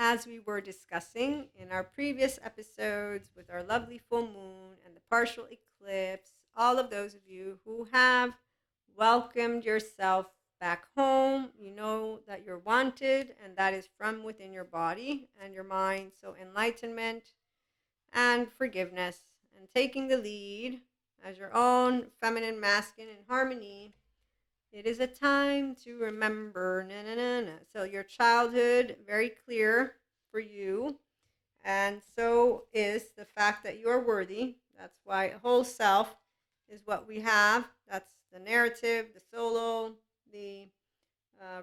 as we were discussing in our previous episodes with our lovely full moon and the partial eclipse, all of those of you who have welcomed yourself back home, you know that you're wanted, and that is from within your body and your mind. So, enlightenment and forgiveness and taking the lead as your own feminine, masculine in harmony. It is a time to remember. Na, na, na, na. So your childhood, very clear for you. And so is the fact that you are worthy. That's why a whole self is what we have. That's the narrative, the solo, the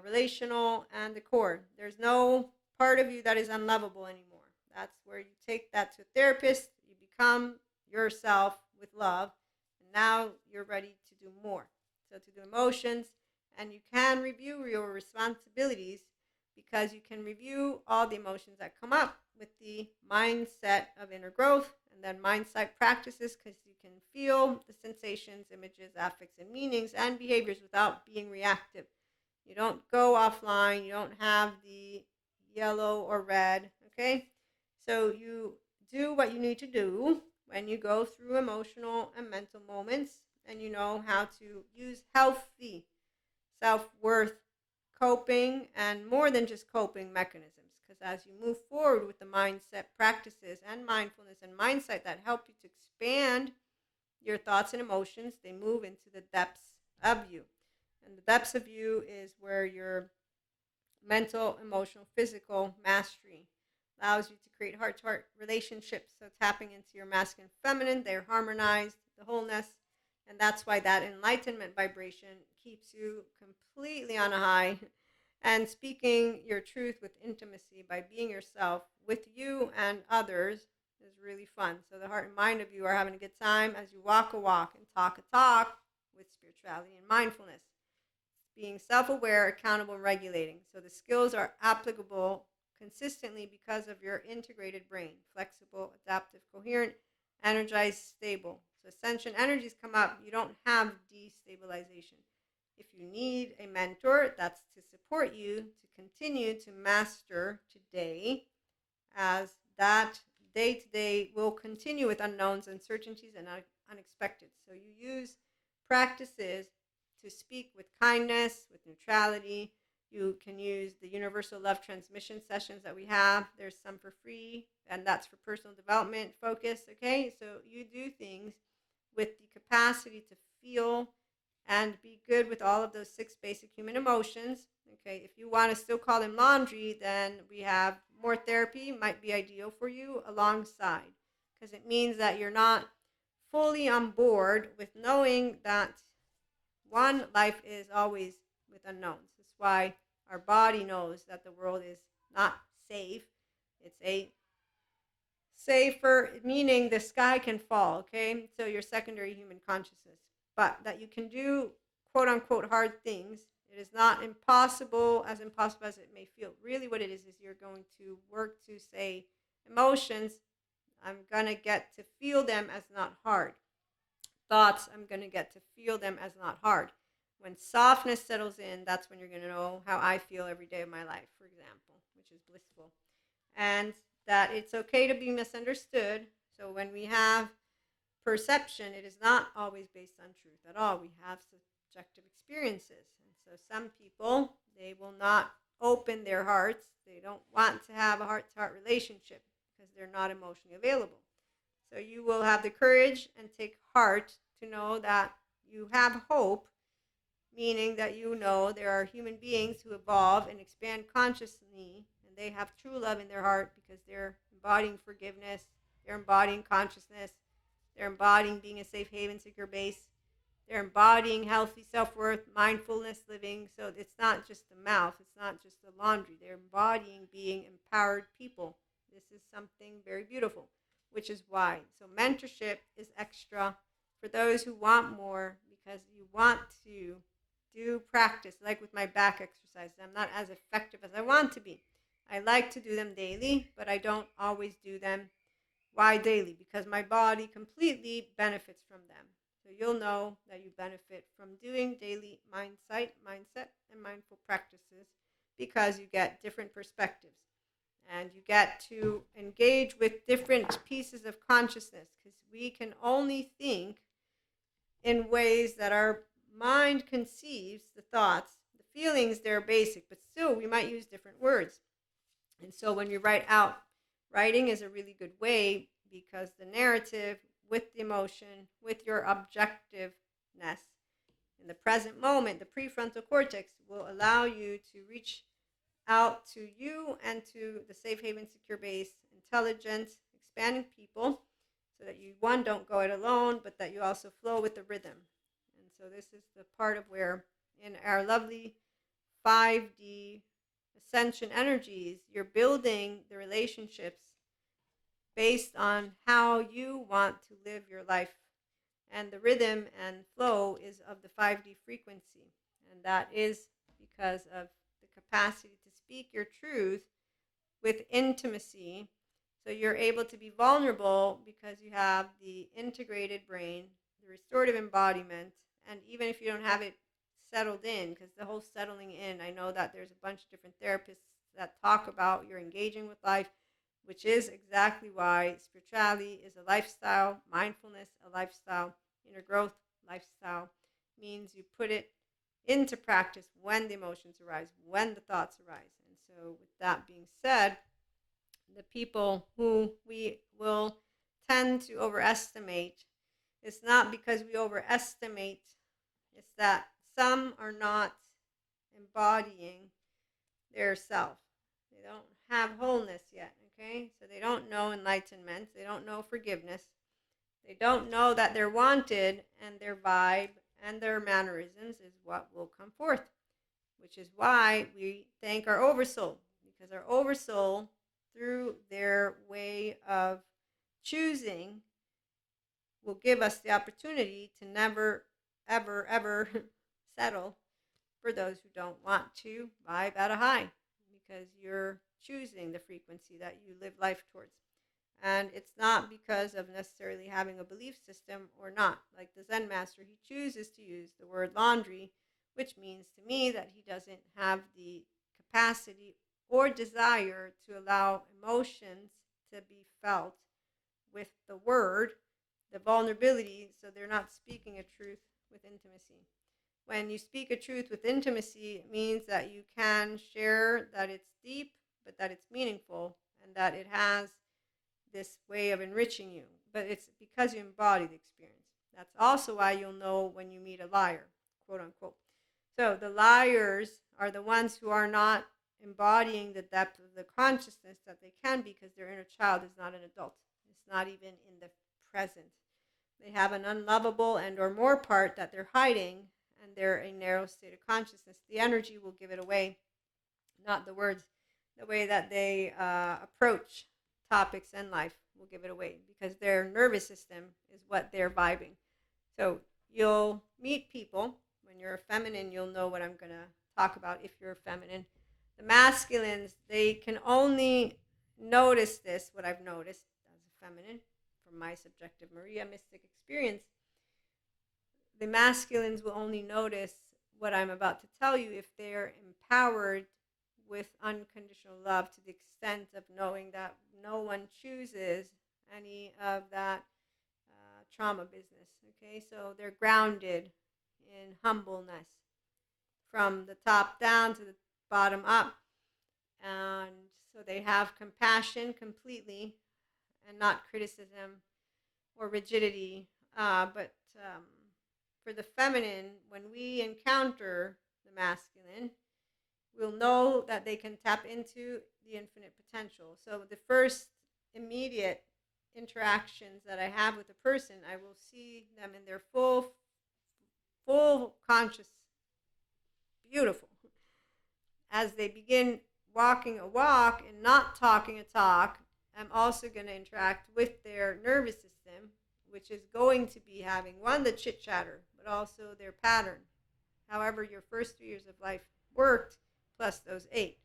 relational, and the core. There's no part of you that is unlovable anymore. That's where you take that to a therapist. You become yourself with love. And now you're ready to do more. So to do emotions, and you can review your responsibilities because you can review all the emotions that come up with the mindset of inner growth and then mindset practices because you can feel the sensations, images, affects, and meanings and behaviors without being reactive. You don't go offline. You don't have the yellow or red. Okay? So you do what you need to do when you go through emotional and mental moments, and you know how to use healthy self worth coping and more than just coping mechanisms. Because as you move forward with the mindset practices and mindfulness and mindset that help you to expand your thoughts and emotions, they move into the depths of you. And the depths of you is where your mental, emotional, physical mastery allows you to create heart to heart relationships. So tapping into your masculine and feminine, they're harmonized, the wholeness. And that's why that enlightenment vibration keeps you completely on a high and speaking your truth with intimacy by being yourself with you and others is really fun. So the heart and mind of you are having a good time as you walk a walk and talk a talk with spirituality and mindfulness. Being self-aware, accountable, and regulating. So the skills are applicable consistently because of your integrated brain, flexible, adaptive, coherent, energized, stable. So ascension energies come up, you don't have destabilization. If you need a mentor, that's to support you to continue to master today, as that day to day will continue with unknowns, uncertainties, and unexpected. So you use practices to speak with kindness, with neutrality. You can use the universal love transmission sessions that we have. There's some for free, and that's for personal development focus. Okay, so you do things with the capacity to feel and be good with all of those 6 basic human emotions. Okay, if you want to still call them laundry, then we have more therapy, might be ideal for you alongside, because it means that you're not fully on board with knowing that one, life is always with unknowns. That's why our body knows that the world is not safe. It's a safer, meaning the sky can fall, okay? So your secondary human consciousness. But that you can do quote unquote hard things. It is not impossible as it may feel. Really what it is you're going to work to say emotions, I'm going to get to feel them as not hard. Thoughts, I'm going to get to feel them as not hard. When softness settles in, that's when you're going to know how I feel every day of my life, for example, which is blissful. And that it's okay to be misunderstood. So when we have perception, it is not always based on truth at all. We have subjective experiences. And so some people, they will not open their hearts. They don't want to have a heart-to-heart relationship because they're not emotionally available. So you will have the courage and take heart to know that you have hope, meaning that you know there are human beings who evolve and expand consciously, and they have true love in their heart because they're embodying forgiveness, they're embodying consciousness, they're embodying being a safe haven, secure base, they're embodying healthy self-worth, mindfulness living. So it's not just the mouth, it's not just the laundry. They're embodying being empowered people. This is something very beautiful, which is why. So mentorship is extra for those who want more, because you want to do practice, like with my back exercises. I'm not as effective as I want to be. I like to do them daily, but I don't always do them. Why daily? Because my body completely benefits from them. So you'll know that you benefit from doing daily mindset, and mindful practices because you get different perspectives. And you get to engage with different pieces of consciousness, because we can only think in ways that our mind conceives the thoughts. The feelings, they're basic, but still we might use different words. And so when you write out, writing is a really good way, because the narrative with the emotion, with your objectiveness in the present moment, the prefrontal cortex will allow you to reach out to you and to the safe haven, secure base, intelligent, expanding people, so that you, one, don't go it alone, but that you also flow with the rhythm. And so this is the part of where in our lovely 5D ascension energies, you're building the relationships based on how you want to live your life. And the rhythm and flow is of the 5D frequency. And that is because of the capacity to speak your truth with intimacy. So you're able to be vulnerable because you have the integrated brain, the restorative embodiment, and even if you don't have it settled in, because the whole settling in, I know that there's a bunch of different therapists that talk about you're engaging with life, which is exactly why spirituality is a lifestyle, mindfulness a lifestyle, inner growth lifestyle, means you put it into practice when the emotions arise, when the thoughts arise. And so with that being said, the people who we will tend to overestimate, it's not because we overestimate, it's that some are not embodying their self. They don't have wholeness yet, okay? So they don't know enlightenment, they don't know forgiveness, they don't know that they're wanted, and their vibe and their mannerisms is what will come forth, which is why we thank our oversoul, because our oversoul, through their way of choosing, will give us the opportunity to never, ever, ever settle for those who don't want to vibe at a high, because you're choosing the frequency that you live life towards. And it's not because of necessarily having a belief system or not. Like the Zen master, he chooses to use the word laundry, which means to me that he doesn't have the capacity or desire to allow emotions to be felt with the word, the vulnerability, so they're not speaking a truth with intimacy. When you speak a truth with intimacy, it means that you can share that it's deep, but that it's meaningful, and that it has this way of enriching you. But it's because you embody the experience. That's also why you'll know when you meet a liar, quote unquote. So the liars are the ones who are not embodying the depth of the consciousness that they can be, because their inner child is not an adult. It's not even in the present. They have an unlovable and or more part that they're hiding, and they're a narrow state of consciousness. The energy will give it away, not the words. The way that they approach topics in life will give it away, because their nervous system is what they're vibing. So you'll meet people. When you're a feminine, you'll know what I'm going to talk about if you're a feminine. The masculines, they can only notice this, what I've noticed as a feminine, from my subjective Maria mystic experience. The masculines will only notice what I'm about to tell you if they're empowered with unconditional love, to the extent of knowing that no one chooses any of that trauma business. Okay, so they're grounded in humbleness from the top down to the bottom up, and so they have compassion completely, and not criticism or rigidity. But for the feminine, when we encounter the masculine, we'll know that they can tap into the infinite potential. So the first immediate interactions that I have with a person, I will see them in their full conscious, beautiful. As they begin walking a walk and not talking a talk, I'm also going to interact with their nervous system, which is going to be having, one, the chit chatter, but also their pattern. However, your first 3 years of life worked, plus those 8.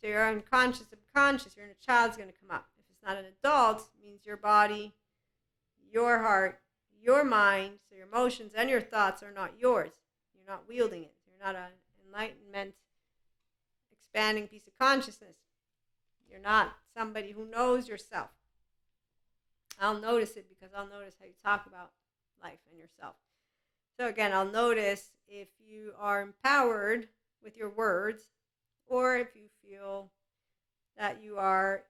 So your unconscious, subconscious, your inner child's going to come up. If it's not an adult, it means your body, your heart, your mind, so your emotions and your thoughts are not yours. You're not wielding it. You're not an enlightenment, expanding piece of consciousness. You're not somebody who knows yourself. I'll notice it because I'll notice how you talk about life and yourself. So again, I'll notice if you are empowered with your words or if you feel that you are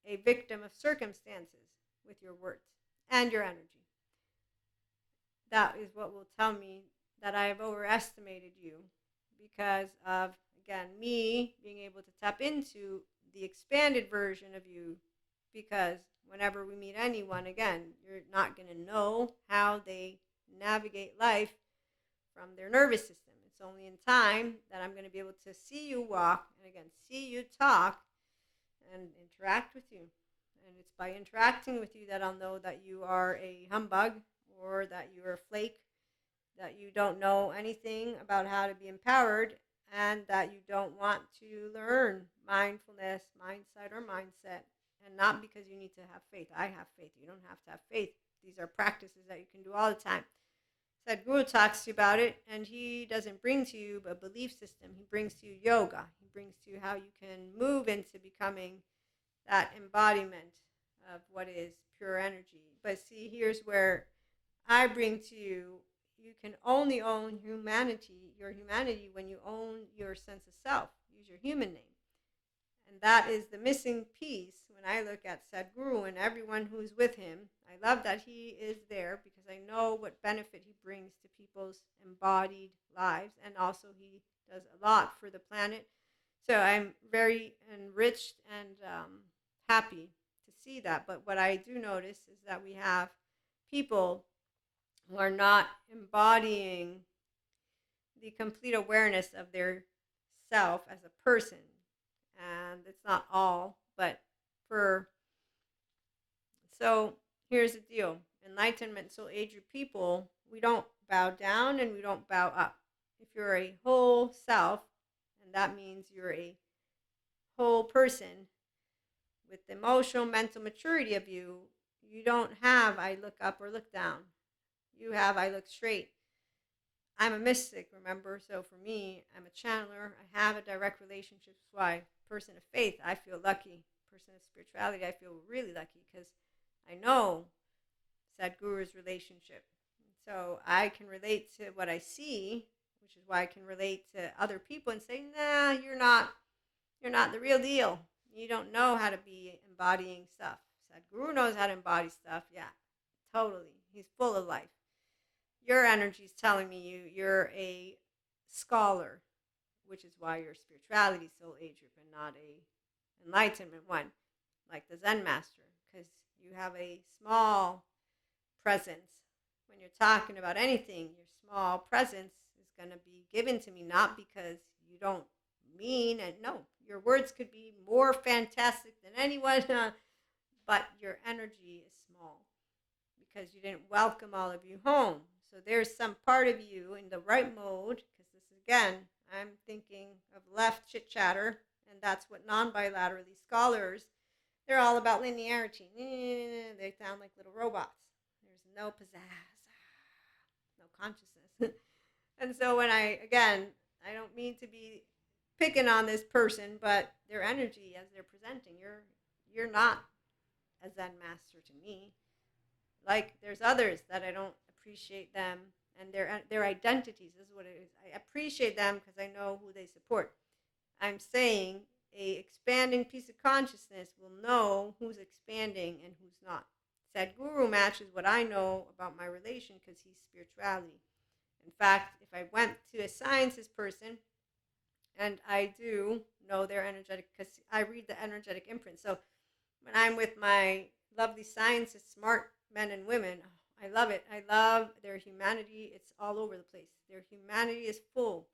a victim of circumstances with your words and your energy. That is what will tell me that I have overestimated you because of, again, me being able to tap into the expanded version of you. Because whenever we meet anyone, again, you're not going to know how they navigate life from their nervous system. It's only in time that I'm going to be able to see you walk and, again, see you talk and interact with you. And it's by interacting with you that I'll know that you are a humbug or that you're a flake, that you don't know anything about how to be empowered, and that you don't want to learn mindfulness, mindset, or mindset. And not because you need to have faith. I have faith. You don't have to have faith. These are practices that you can do all the time. Sadhguru talks to you about it, and he doesn't bring to you a belief system. He brings to you yoga. He brings to you how you can move into becoming that embodiment of what is pure energy. But see, here's where I bring to you, you can only own humanity, your humanity, when you own your sense of self. Use your human name. And that is the missing piece when I look at Sadhguru and everyone who's with him. I love that he is there because I know what benefit he brings to people's embodied lives. And also he does a lot for the planet. So I'm very enriched and happy to see that. But what I do notice is that we have people who are not embodying the complete awareness of their self as a person. And it's not all, but so here's the deal. Enlightenment, soul age group people, we don't bow down and we don't bow up. If you're a whole self, and that means you're a whole person with the emotional, mental maturity of you, you don't have I look up or look down. You have I look straight. I'm a mystic, remember? So for me, I'm a channeler. I have a direct relationship. That's why, person of faith, I feel lucky. Person of spirituality, I feel really lucky because I know Sadhguru's relationship. So I can relate to what I see, which is why I can relate to other people and say, nah, you're not the real deal. You don't know how to be embodying stuff. Sadhguru knows how to embody stuff. Yeah, totally. He's full of life. Your energy is telling me you're a scholar, which is why you're a spirituality soul age group and not a enlightenment one, like the Zen master, because you have a small presence. When you're talking about anything, your small presence is going to be given to me, not because you don't mean, and no, your words could be more fantastic than anyone, but your energy is small because you didn't welcome all of you home. So there's some part of you in the right mode, because this is, again, I'm thinking of left chit chatter, and that's what non-bilaterally scholars, they're all about linearity. They sound like little robots. There's no pizzazz, no consciousness. And so when I don't mean to be picking on this person, but their energy as they're presenting, you're not a Zen master to me. Like there's others that I don't appreciate them and their identities. This is what it is. I appreciate them because I know who they support. I'm saying a expanding piece of consciousness will know who's expanding and who's not. Sadhguru matches what I know about my relation because he's spirituality. In fact, if I went to a sciences person, and I do know their energetic, because I read the energetic imprint. So when I'm with my lovely scientists, smart men and women, I love it. I love their humanity. It's all over the place. Their humanity is full.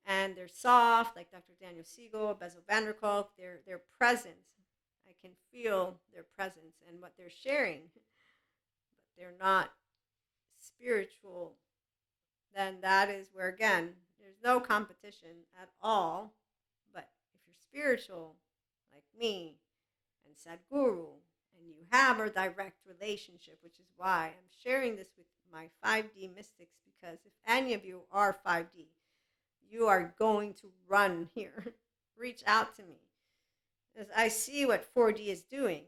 And they're soft, like Dr. Daniel Siegel, Bezel van der Kolk. Their presence, I can feel their presence and what they're sharing. But they're not spiritual. Then that is where, again, there's no competition at all. But if you're spiritual, like me and Sadhguru, and you have a direct relationship, which is why I'm sharing this with my 5D mystics, because if any of you are 5D, you are going to run here. Reach out to me. is I see what 4D is doing.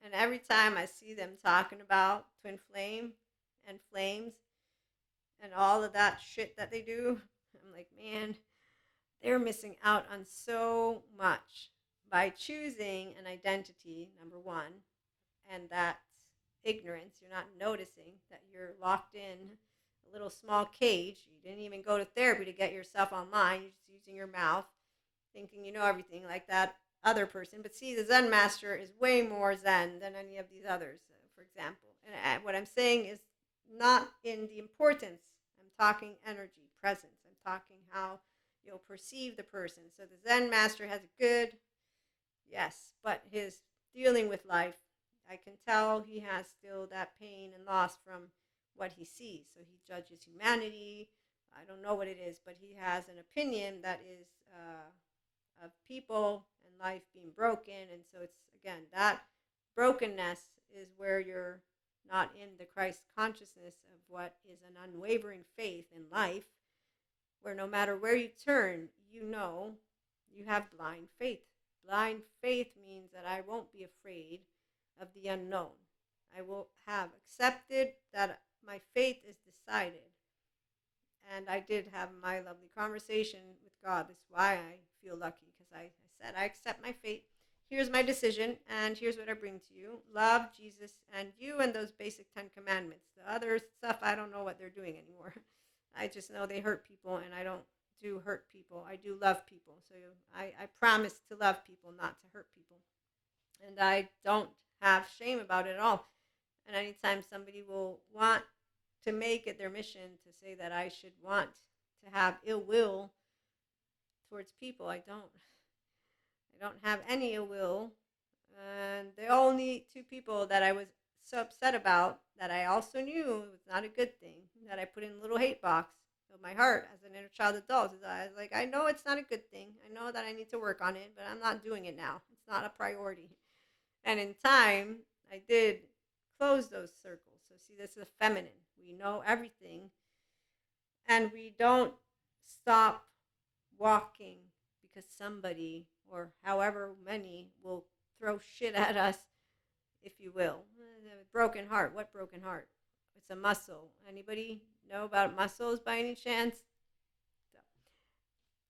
And every time I see them talking about twin flame and flames and all of that shit that they do, I'm like, man, they're missing out on so much by choosing an identity, number one, and that's ignorance. You're not noticing that you're locked in a little small cage. You didn't even go to therapy to get yourself online. You're just using your mouth, thinking you know everything like that other person. But see, the Zen master is way more Zen than any of these others, for example. And what I'm saying is not in the importance. I'm talking energy, presence. I'm talking how you'll perceive the person. So the Zen master has a good, yes, but his dealing with life, I can tell he has still that pain and loss from what he sees. So he judges humanity. I don't know what it is, but he has an opinion that is of people and life being broken. And so it's, again, that brokenness is where you're not in the Christ consciousness of what is an unwavering faith in life, where no matter where you turn, you know you have blind faith. Blind faith means that I won't be afraid of the unknown. I will have accepted that my fate is decided. And I did have my lovely conversation with God. That's why I feel lucky, because I said, I accept my fate. Here's my decision, and here's what I bring to you. Love Jesus and you and those basic 10 commandments. The other stuff, I don't know what they're doing anymore. I just know they hurt people, and I don't do hurt people. I do love people. So I promise to love people, not to hurt people. And I don't have shame about it at all. And anytime somebody will want to make it their mission to say that I should want to have ill will towards people, I don't. I don't have any ill will. And the only two people that I was so upset about, that I also knew was not a good thing, that I put in a little hate box of my heart as an inner child adult, is I was like, I know it's not a good thing. I know that I need to work on it, but I'm not doing it now. It's not a priority. And in time, I did close those circles. So see, this is feminine. We know everything, and we don't stop walking because somebody, or however many, will throw shit at us, if you will. Broken heart. What broken heart? It's a muscle. Anybody know about muscles by any chance? So,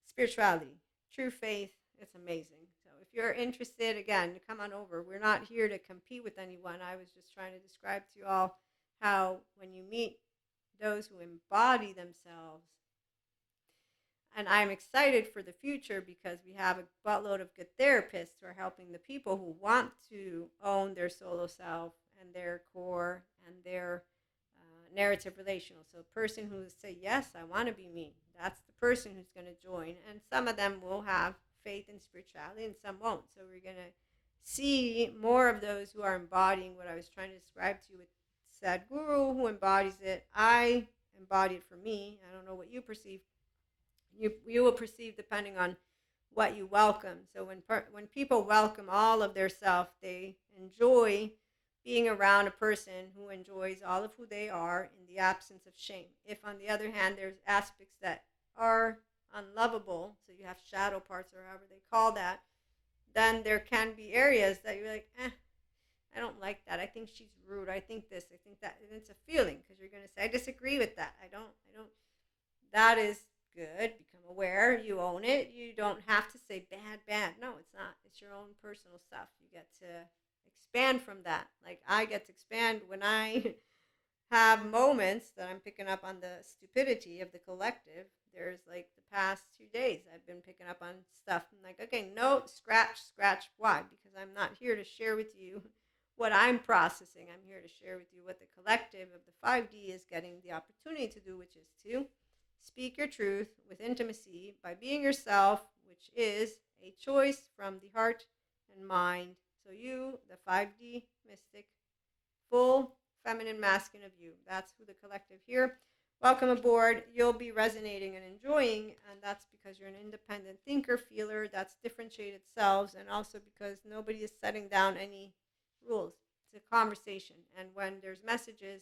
spirituality, true faith, it's amazing. So if you're interested, again, come on over. We're not here to compete with anyone. I was just trying to describe to you all how when you meet those who embody themselves, and I'm excited for the future because we have a buttload of good therapists who are helping the people who want to own their solo self and their core and their narrative relational. So a person who will say, yes, I want to be me, that's the person who's going to join. And some of them will have faith in spirituality and some won't. So we're going to see more of those who are embodying what I was trying to describe to you with Sadhguru, who embodies it. I embody it for me. I don't know what you perceive. You will perceive depending on what you welcome. So when people welcome all of their self, they enjoy being around a person who enjoys all of who they are in the absence of shame. If, on the other hand, there's aspects that are unlovable, so you have shadow parts or however they call that, then there can be areas that you're like, I don't like that. I think she's rude. I think this. I think that. And it's a feeling, because you're going to say, I disagree with that. I don't. That is good. Become aware. You own it. You don't have to say bad. No, it's not. It's your own personal stuff. You get to expand from that. Like I get to expand when I have moments that I'm picking up on the stupidity of the collective. There's like the past 2 days I've been picking up on stuff. I'm like, okay, no, scratch. Why? Because I'm not here to share with you what I'm processing. I'm here to share with you what the collective of the 5D is getting the opportunity to do, which is to speak your truth with intimacy by being yourself, which is a choice from the heart and mind. So you, the 5D mystic, full feminine masculine of you. That's who the collective here. Welcome aboard. You'll be resonating and enjoying, and that's because you're an independent thinker, feeler, that's differentiated selves, and also because nobody is setting down any rules. It's a conversation, and when there's messages,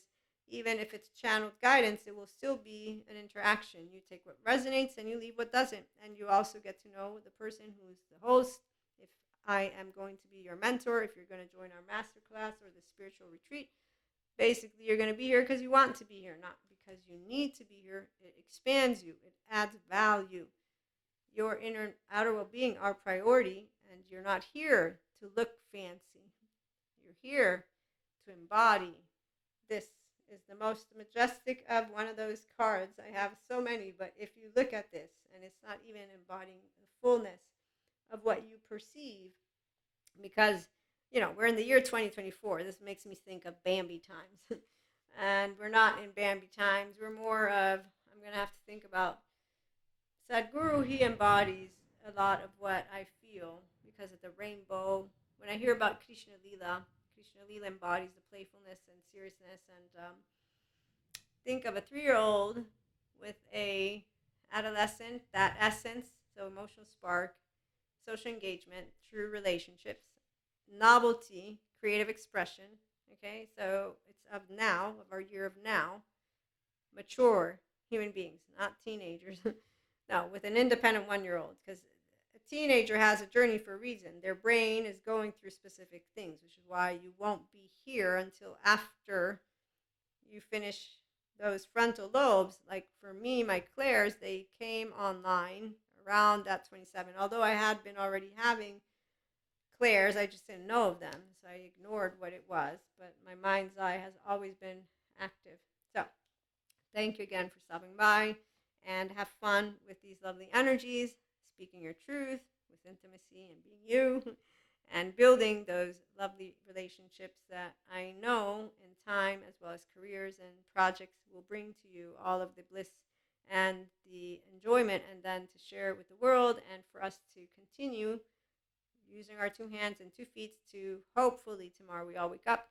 even if it's channeled guidance, it will still be an interaction. You take what resonates and you leave what doesn't, and you also get to know the person who's the host. If I am going to be your mentor if you're going to join our masterclass or the spiritual retreat. Basically, you're going to be here because you want to be here, not because you need to be here. It expands you. It adds value. Your inner and outer well-being are priority, and you're not here to look fancy. You're here to embody. This is the most majestic of one of those cards. I have so many, but if you look at this, and it's not even embodying the fullness of what you perceive, because we're in the year 2024. This makes me think of Bambi times. And we're not in Bambi times. We're more of, I'm going to have to think about Sadhguru. He embodies a lot of what I feel because of the rainbow. When I hear about Krishna Lila embodies the playfulness and seriousness. And think of a 3-year-old with a adolescent, that essence, so emotional spark, social engagement, true relationships, novelty, creative expression. Okay, so it's of now, of our year of now, mature human beings, not teenagers. No, with an independent 1-year-old, because a teenager has a journey for a reason. Their brain is going through specific things, which is why you won't be here until after you finish those frontal lobes. Like for me, my clairs, they came online around that 27. Although I had been already having clairs, I just didn't know of them, so I ignored what it was. But my mind's eye has always been active. So thank you again for stopping by, and have fun with these lovely energies, speaking your truth with intimacy and being you, and building those lovely relationships that I know in time, as well as careers and projects, will bring to you all of the bliss and the enjoyment, and then to share it with the world, and for us to continue using our 2 hands and 2 feet to hopefully tomorrow we all wake up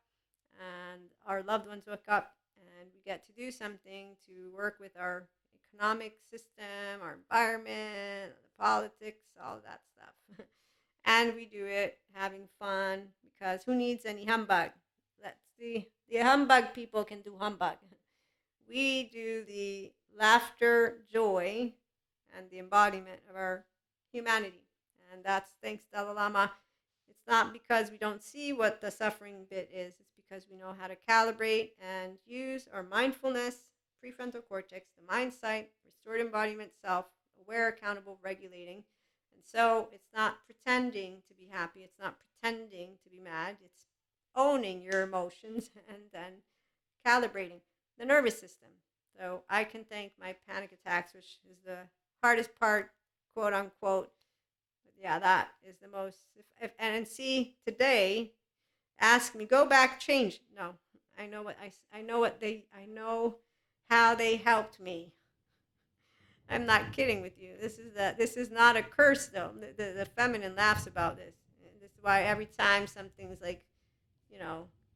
and our loved ones wake up, and we get to do something to work with our economic system, our environment, the politics, all that stuff. And we do it having fun, because who needs any humbug? Let's see. The humbug people can do humbug. We do the laughter, joy, and the embodiment of our humanity. And that's thanks Dalai Lama. It's not because we don't see what the suffering bit is. It's because we know how to calibrate and use our mindfulness, prefrontal cortex, the mind sight, restored embodiment, self, aware, accountable, regulating. And so it's not pretending to be happy. It's not pretending to be mad. It's owning your emotions and then calibrating the nervous system. So I can thank my panic attacks, which is the hardest part, quote unquote. But yeah, that is the most. And see, today, ask me, go back, change. No, I know what I know what I know how they helped me. I'm not kidding with you. This is not a curse though. The feminine laughs about this. This is why every time something's like,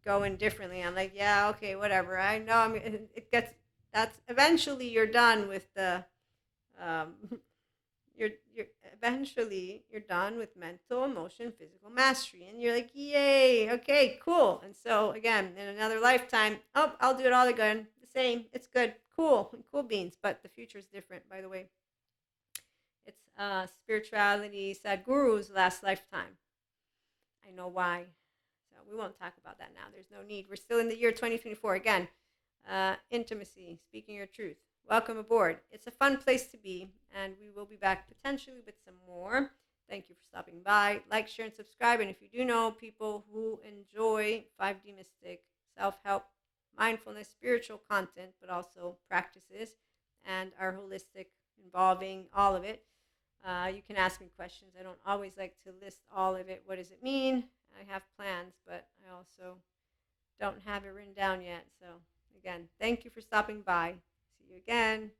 going differently, I'm like, yeah, okay, whatever. I know. I mean, it gets. That's eventually you're done with the. Um, you're eventually you're done with mental, emotion, physical mastery, and you're like, yay, okay, cool. And so again, in another lifetime, oh, I'll do it all again, the same. It's good, cool beans. But the future is different, by the way. It's spirituality, Sadhguru's last lifetime. I know why. So we won't talk about that now. There's no need. We're still in the year 2024 again. Intimacy, speaking your truth. Welcome aboard. It's a fun place to be, and we will be back potentially with some more. Thank you for stopping by. Like, share, and subscribe. And if you do know people who enjoy 5D Mystic, self-help, mindfulness, spiritual content, but also practices, and our holistic involving all of it, you can ask me questions. I don't always like to list all of it. What does it mean? I have plans, but I also don't have it written down yet. So again, thank you for stopping by. See you again.